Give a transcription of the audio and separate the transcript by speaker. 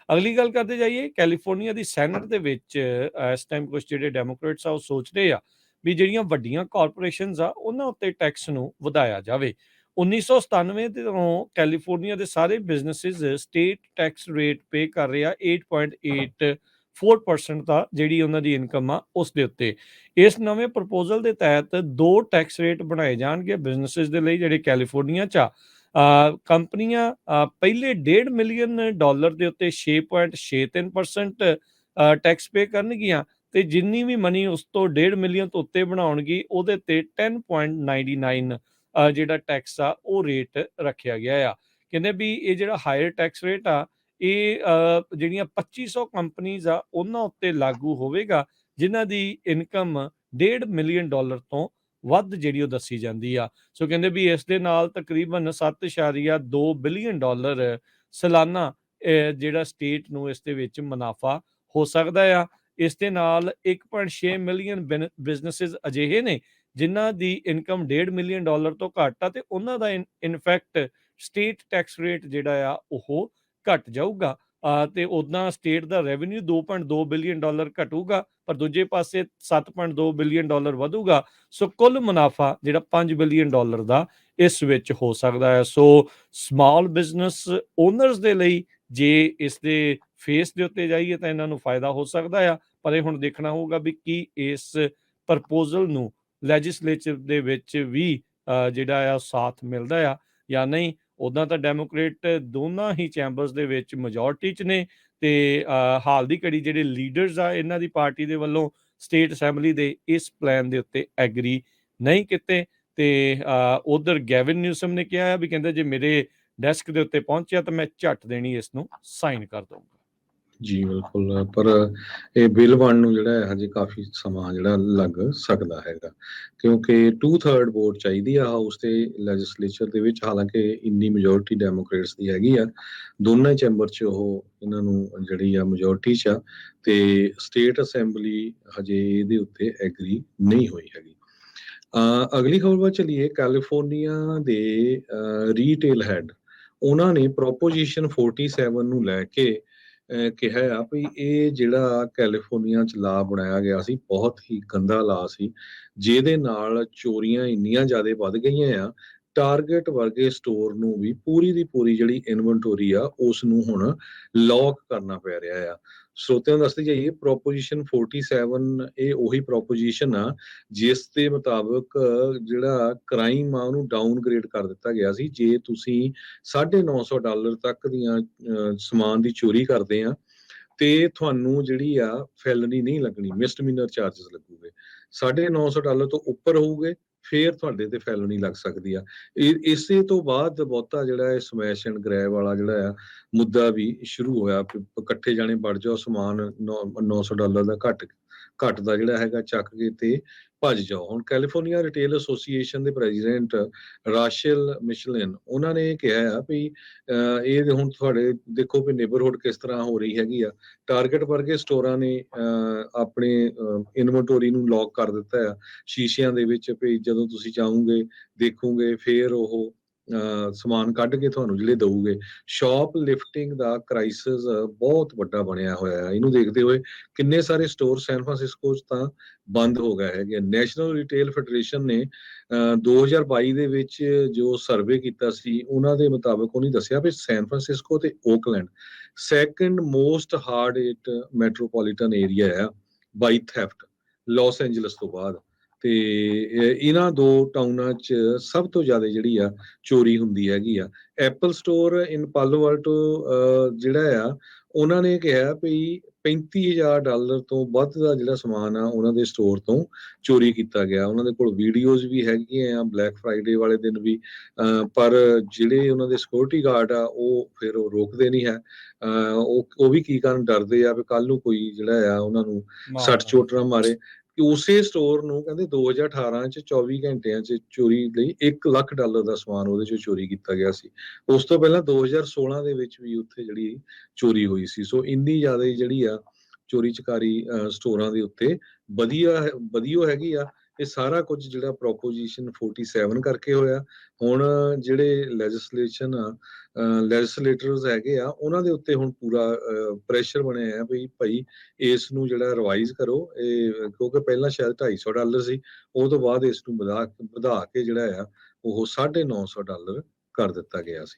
Speaker 1: ਅਗਲੀ ਗੱਲ ਕਰਦੇ ਜਾਈਏ, ਕੈਲੀਫੋਰਨੀਆ ਦੀ ਸੈਨੇਟ ਦੇ ਵਿੱਚ ਇਸ ਟਾਈਮ ਕੁਝ ਜਿਹੜੇ ਡੈਮੋਕ੍ਰੇਟਸ ਆ ਉਹ ਸੋਚ ਰਹੇ ਆ ਵੀ ਜਿਹੜੀਆਂ ਵੱਡੀਆਂ ਕਾਰਪੋਰੇਸ਼ਨਸ ਆ ਉਹਨਾਂ ਉੱਤੇ ਟੈਕਸ ਨੂੰ ਵਧਾਇਆ ਜਾਵੇ। 1997 ਤੋਂ ਕੈਲੀਫੋਰਨੀਆ ਦੇ ਸਾਰੇ ਬਿਜ਼ਨਸਿਸ ਸਟੇਟ ਟੈਕਸ ਰੇਟ ਪੇ ਕਰ ਰਹੇ ਆ 8.84% ਦਾ, ਜਿਹੜੀ ਉਹਨਾਂ ਦੀ ਇਨਕਮ ਆ ਉਸ ਦੇ ਉੱਤੇ। ਇਸ ਨਵੇਂ ਪ੍ਰਪੋਜ਼ਲ ਦੇ ਤਹਿਤ 2 ਟੈਕਸ ਰੇਟ ਬਣਾਏ ਜਾਣਗੇ ਬਿਜ਼ਨਸਿਸ ਦੇ ਲਈ ਜਿਹੜੇ ਕੈਲੀਫੋਰਨੀਆ 'ਚ ਆ। ਕੰਪਨੀਆਂ ਪਹਿਲੇ $1.5 ਮਿਲੀਅਨ ਦੇ ਉੱਤੇ 6.63% ਟੈਕਸ ਪੇ ਕਰਨਗੀਆਂ, ਤੇ ਜਿੰਨੀ ਵੀ ਮਨੀ ਉਸ ਤੋਂ 1.5 ਮਿਲੀਅਨ ਤੋਂ ਉੱਤੇ ਬਣਾਉਣਗੀ ਉਹਦੇ ਤੇ 10.99 ਜਿਹੜਾ ਟੈਕਸ ਆ ਉਹ ਰੇਟ ਰੱਖਿਆ ਗਿਆ ਆ। ਕਹਿੰਦੇ ਵੀ ਇਹ ਜਿਹੜਾ ਹਾਇਰ ਟੈਕਸ ਰੇਟ ਆ ਇਹ ਜਿਹੜੀਆਂ 2500 ਕੰਪਨੀਜ਼ ਆ ਉਹਨਾਂ ਉੱਤੇ ਲਾਗੂ ਹੋਵੇਗਾ ਜਿਨ੍ਹਾਂ ਦੀ ਇਨਕਮ $1.5 ਮਿਲੀਅਨ ਤੋਂ ਵੱਧ ਜਿਹੜੀ ਉਹ ਦੱਸੀ ਜਾਂਦੀ ਆ। ਸੋ ਕਹਿੰਦੇ ਵੀ ਇਸ ਦੇ ਨਾਲ ਤਕਰੀਬਨ $7.2 ਬਿਲੀਅਨ ਸਾਲਾਨਾ ਜਿਹੜਾ ਸਟੇਟ ਨੂੰ ਇਸ ਦੇ ਵਿੱਚ ਮੁਨਾਫਾ ਹੋ ਸਕਦਾ ਆ। ਇਸ ਦੇ ਨਾਲ 1.6 ਮਿਲੀਅਨ ਬਿਜ਼ਨਸਿਸ ਅਜਿਹੇ ਨੇ ਜਿਨ੍ਹਾਂ ਦੀ ਇਨਕਮ $1.5 ਮਿਲੀਅਨ ਤੋਂ ਘੱਟ ਆ, ਤੇ ਉਹਨਾਂ ਦਾ ਇਨਫੈਕਟ ਸਟੇਟ ਟੈਕਸ ਰੇਟ ਜਿਹੜਾ ਆ ਉਹ ਘਟ ਜਾਊਗਾ। ਤੇ ਉਦਾਂ ਸਟੇਟ ਦਾ ਰੈਵਨਿਊ $2.2 ਬਿਲੀਅਨ ਘਟੂਗਾ, ਪਰ ਦੂਜੇ ਪਾਸੇ $7.2 ਬਿਲੀਅਨ ਵਧੂਗਾ। ਸੋ ਕੁੱਲ ਮੁਨਾਫਾ ਜਿਹੜਾ $5 ਬਿਲੀਅਨ ਦਾ ਇਸ ਵਿੱਚ ਹੋ ਸਕਦਾ ਹੈ। ਸੋ ਸਮਾਲ ਬਿਜ਼ਨਸ ਓਨਰਸ ਦੇ ਲਈ ਜੇ ਇਸ ਦੇ ਫੇਸ ਦੇ ਉੱਤੇ ਜਾਈਏ ਤਾਂ ਇਹਨਾਂ ਨੂੰ ਫਾਇਦਾ ਹੋ ਸਕਦਾ ਆ, ਪਰ ਇਹ ਹੁਣ ਦੇਖਣਾ ਹੋਊਗਾ ਵੀ ਕੀ ਇਸ ਪ੍ਰਪੋਜ਼ਲ ਨੂੰ ਲੈਜਿਸਲੇਚਰ ਦੇ ਵਿੱਚ ਵੀ ਜਿਹੜਾ ਆ ਸਾਥ ਮਿਲਦਾ ਆ ਜਾਂ ਨਹੀਂ। ਉੱਦਾਂ ਤਾਂ ਡੈਮੋਕ੍ਰੇਟ ਦੋਨਾਂ ਹੀ ਚੈਂਬਰਸ ਦੇ ਵਿੱਚ ਮੈਜੋਰਟੀ 'ਚ ਨੇ, ਤੇ ਹਾਲ ਦੀ ਘੜੀ ਜਿਹੜੇ ਲੀਡਰਸ ਆ ਇਹਨਾਂ ਦੀ ਪਾਰਟੀ ਦੇ ਵੱਲੋਂ ਸਟੇਟ ਅਸੈਂਬਲੀ ਦੇ ਇਸ ਪਲਾਨ ਦੇ ਉੱਤੇ ਐਗਰੀ ਨਹੀਂ ਕੀਤੇ। ਤੇ ਉਧਰ ਗੈਵਿਨ ਨਿਊਸਮ ਨੇ ਕਿਹਾ ਵੀ ਕਹਿੰਦੇ ਜੇ ਮੇਰੇ ਡੈਸਕ ਦੇ ਉੱਤੇ ਪਹੁੰਚਿਆ ਤਾਂ ਮੈਂ ਝੱਟ ਦੇਣੀ ਇਸ ਨੂੰ ਸਾਈਨ ਕਰ ਦਊਂਗਾ।
Speaker 2: ਜੀ ਬਿਲਕੁਲ, ਪਰ ਇਹ ਬਿੱਲ ਬਣਨ ਨੂੰ ਜਿਹੜਾ ਹੈ ਹਜੇ ਕਾਫੀ ਸਮਾਂ ਜਿਹੜਾ ਲੱਗ ਸਕਦਾ ਹੈਗਾ, ਕਿਉਂਕਿ 2/3 ਵੋਟ ਚਾਹੀਦੀ ਆ ਹਾਊਸ ਤੇ ਲੈਜਿਸਲੇਚਰ ਦੇ ਵਿੱਚ। ਹਾਲਾਂਕਿ ਇੰਨੀ ਮੈਜੋਰਟੀ ਡੈਮੋਕ੍ਰੇਟਸ ਦੀ ਹੈਗੀ ਆ ਦੋਨਾਂ ਚੈਂਬਰ 'ਚ, ਉਹ ਇਹਨਾਂ ਨੂੰ ਜਿਹੜੀ ਆ ਮੈਜੋਰਟੀ 'ਚ ਆ, ਤੇ ਸਟੇਟ ਅਸੈਂਬਲੀ ਹਜੇ ਇਹਦੇ ਉੱਤੇ ਐਗਰੀ ਨਹੀਂ ਹੋਈ ਹੈਗੀ। ਅਗਲੀ ਖਬਰ ਵੱਲ ਚੱਲੀਏ। ਕੈਲੀਫੋਰਨੀਆ ਦੇ ਰੀਟੇਲ ਹੈਡ ਉਹਨਾਂ ਨੇ ਪ੍ਰੋਪੋਜੀਸ਼ਨ 47 ਨੂੰ ਲੈ ਕੇ ਕਿਹਾ ਆ ਵੀ ਇਹ ਜਿਹੜਾ ਕੈਲੀਫੋਰਨੀਆ 'ਚ ਲਾ ਬਣਾਇਆ ਗਿਆ ਸੀ ਬਹੁਤ ਹੀ ਗੰਦਾ ਲਾ ਸੀ, ਜਿਹਦੇ ਨਾਲ ਚੋਰੀਆਂ ਇੰਨੀਆਂ ਜ਼ਿਆਦਾ ਵੱਧ ਗਈਆਂ ਆ। ਟਾਰਗੇਟ ਵਰਗੇ ਸਟੋਰ ਨੂੰ ਵੀ ਪੂਰੀ ਦੀ ਪੂਰੀ ਜਿਹੜੀ ਇਨਵੈਂਟੋਰੀ ਆ ਉਸ ਨੂੰ ਹੁਣ ਲੌਕ ਕਰਨਾ ਪੈ ਰਿਹਾ ਆ। ਸਰੋਤਿਆਂ ਨੂੰ ਦੱਸਦੇ ਜਾਈਏ, ਪ੍ਰੋਪੋਜੀਸ਼ਨ 47 ਇਹ ਉਹੀ ਪ੍ਰੋਪੋਜੀਸ਼ਨ ਆ ਜਿਸ ਦੇ ਮੁਤਾਬਕ ਜਿਹੜਾ ਕ੍ਰਾਈਮ ਆ ਉਹਨੂੰ ਡਾਊਨਗ੍ਰੇਡ ਕਰ ਦਿੱਤਾ ਗਿਆ ਸੀ। ਜੇ ਤੁਸੀਂ $950 ਤੱਕ ਦੀਆਂ ਸਮਾਨ ਦੀ ਚੋਰੀ ਕਰਦੇ ਆ ਤੇ ਤੁਹਾਨੂੰ ਜਿਹੜੀ ਆ ਫੈਲਨੀ ਨਹੀਂ ਲੱਗਣੀ, ਮਿਸਡਮੀਨਰ ਚਾਰजेस ਲੱਗੂਗੇ। $950 ਤੋਂ ਉੱਪਰ ਹੋਊਗੇ ਫੇਰ ਤੁਹਾਡੇ ਤੇ ਫੈਲਨੀ ਲੱਗ ਸਕਦੀ ਆ। ਇਸੇ ਤੋਂ ਬਾਅਦ ਬਹੁਤਾ ਜਿਹੜਾ ਇਹ ਸਮੈਸ਼ ਐਂਡ ਗ੍ਰੈਬ ਵਾਲਾ ਜਿਹੜਾ ਆ ਮੁੱਦਾ ਵੀ ਸ਼ੁਰੂ ਹੋਇਆ। ਇਕੱਠੇ ਜਾਣੇ ਵੜ ਜਾਓ, ਸਮਾਨ $900 ਦਾ ਘੱਟ ਦਾ ਜਿਹੜਾ ਹੈਗਾ ਚੱਕ ਕੇ ਤੇ ਭੱਜ ਜਾਓ। ਹੁਣ ਕੈਲੀਫੋਰਨੀਆ ਰਿਟੇਲ ਐਸੋਸੀਏਸ਼ਨ ਦੇ ਪ੍ਰੈਜ਼ੀਡੈਂਟ ਰਾਸ਼ੇਲ ਮਿਸ਼ਲਿਨ ਉਹਨਾਂ ਨੇ ਕਿਹਾ ਆ ਵੀ ਇਹ ਹੁਣ ਤੁਹਾਡੇ ਦੇਖੋ ਵੀ ਨੇਬਰਹੁੱਡ ਕਿਸ ਤਰ੍ਹਾਂ ਹੋ ਰਹੀ ਹੈਗੀ ਆ। ਟਾਰਗੇਟ ਵਰਗੇ ਸਟੋਰਾਂ ਨੇ ਆਪਣੇ ਇਨਵੈਂਟੋਰੀ ਨੂੰ ਲੌਕ ਕਰ ਦਿੱਤਾ ਆ ਸ਼ੀਸ਼ਿਆਂ ਦੇ ਵਿੱਚ, ਵੀ ਜਦੋਂ ਤੁਸੀਂ ਚਾਹੋਗੇ ਦੇਖੋਗੇ ਫੇਰ ਉਹ ਸਮਾਨ ਕੱਢ ਕੇ ਤੁਹਾਨੂੰ ਜਿਹੜੇ ਦਊਗੇ। ਸ਼ੌਪ ਲਿਫਟਿੰਗ ਦਾ ਕ੍ਰਾਈਸਿਸ ਬਹੁਤ ਵੱਡਾ ਬਣਿਆ ਹੋਇਆ ਹੈ। ਇਹਨੂੰ ਦੇਖਦੇ ਹੋਏ ਕਿੰਨੇ ਸਾਰੇ ਸਟੋਰ ਸੈਨ ਫਰਾਂਸਿਸਕੋ 'ਚ ਤਾਂ ਬੰਦ ਹੋ ਗਏ ਹੈਗੇ। ਨੈਸ਼ਨਲ ਰਿਟੇਲ ਫੈਡਰੇਸ਼ਨ ਨੇ 2022 ਦੇ ਵਿੱਚ ਜੋ ਸਰਵੇ ਕੀਤਾ ਸੀ ਉਹਨਾਂ ਦੇ ਮੁਤਾਬਕ ਉਹਨੇ ਦੱਸਿਆ ਵੀ ਸੈਨ ਫਰਾਂਸਿਸਕੋ ਤੇ Auckland second most hard hit metropolitan area ਆ ਬਾਈ ਥੈਫਟ, ਲਾਸ ਐਂਜਲਸ ਤੋਂ ਬਾਅਦ। ਤੇ ਇਹਨਾਂ ਦੋ ਟਾਊਨਾਂ 'ਚ ਸਭ ਤੋਂ ਜ਼ਿਆਦਾ ਜਿਹੜੀ ਆ ਚੋਰੀ ਹੁੰਦੀ ਹੈਗੀ ਆ। ਐਪਲ ਸਟੋਰ ਇਨ ਪਾਲੋ ਆਲਟੋ ਜਿਹੜਾ ਆ ਉਹਨਾਂ ਨੇ ਕਿਹਾ ਵੀ $35,000 ਤੋਂ ਵੱਧ ਦਾ ਜਿਹੜਾ ਸਮਾਨ ਆ ਉਹਨਾਂ ਦੇ ਸਟੋਰ ਤੋਂ ਚੋਰੀ ਕੀਤਾ ਗਿਆ। ਉਹਨਾਂ ਦੇ ਕੋਲ ਵੀਡੀਓਜ਼ ਵੀ ਹੈਗੀਆਂ ਆ ਬਲੈਕ ਫਰਾਈਡੇ ਵਾਲੇ ਦਿਨ ਵੀ, ਪਰ ਜਿਹੜੇ ਉਹਨਾਂ ਦੇ ਸਿਕਿਉਰਿਟੀ ਗਾਰਡ ਆ ਉਹ ਫਿਰ ਉਹ ਰੋਕਦੇ ਨਹੀਂ ਹੈ। ਉਹ ਵੀ ਕੀ ਕਰਨ, ਡਰਦੇ ਆ ਵੀ ਕੱਲ ਨੂੰ ਕੋਈ ਜਿਹੜਾ ਆ ਉਹਨਾਂ ਨੂੰ ਸੱਟ ਚੋਟ ਨਾ ਮਾਰੇ। ਉਸੇ ਸਟੋਰ ਨੂੰ ਕਹਿੰਦੇ 2018 ਚ 24 ਘੰਟਿਆਂ ਚ ਚੋਰੀ ਲਈ $1 ਲੱਖ ਦਾ ਸਮਾਨ ਉਹਦੇ ਚੋਂ ਚੋਰੀ ਕੀਤਾ ਗਿਆ ਸੀ। ਉਸ ਤੋਂ ਪਹਿਲਾਂ 2016 ਦੇ ਵਿੱਚ ਵੀ ਉੱਥੇ ਜਿਹੜੀ ਚੋਰੀ ਹੋਈ ਸੀ। ਸੋ ਇੰਨੀ ਜ਼ਿਆਦਾ ਜਿਹੜੀ ਆ ਚੋਰੀ ਚਕਾਰੀ ਸਟੋਰਾਂ ਦੇ ਉੱਤੇ ਵਧੀਆ ਹੈਗੀ ਆ। ਇਹ ਸਾਰਾ ਕੁਝ ਜਿਹੜਾ ਪ੍ਰੋਪੋਜੀਸ਼ਨ 47 ਕਰਕੇ ਹੋਇਆ। ਹੁਣ ਜਿਹੜੇ ਲੈਜਿਸਲੇਟਰਸ ਹੈਗੇ ਆ, ਉਹਨਾਂ ਦੇ ਉੱਤੇ ਹੁਣ ਪੂਰਾ ਪ੍ਰੈਸ਼ਰ ਬਣਿਆ ਆ ਵੀ ਭਾਈ ਇਸ ਨੂੰ ਜਿਹੜਾ ਰਿਵਾਈਜ਼ ਕਰੋ। ਇਹ ਕਿਉਂਕਿ ਪਹਿਲਾਂ ਸ਼ਾਇਦ $250 ਸੀ, ਉਹ ਤੋਂ ਬਾਅਦ ਇਸ ਨੂੰ ਵਧਾ ਕੇ ਜਿਹੜਾ ਆ ਉਹ $950 ਕਰ ਦਿੱਤਾ ਗਿਆ ਸੀ।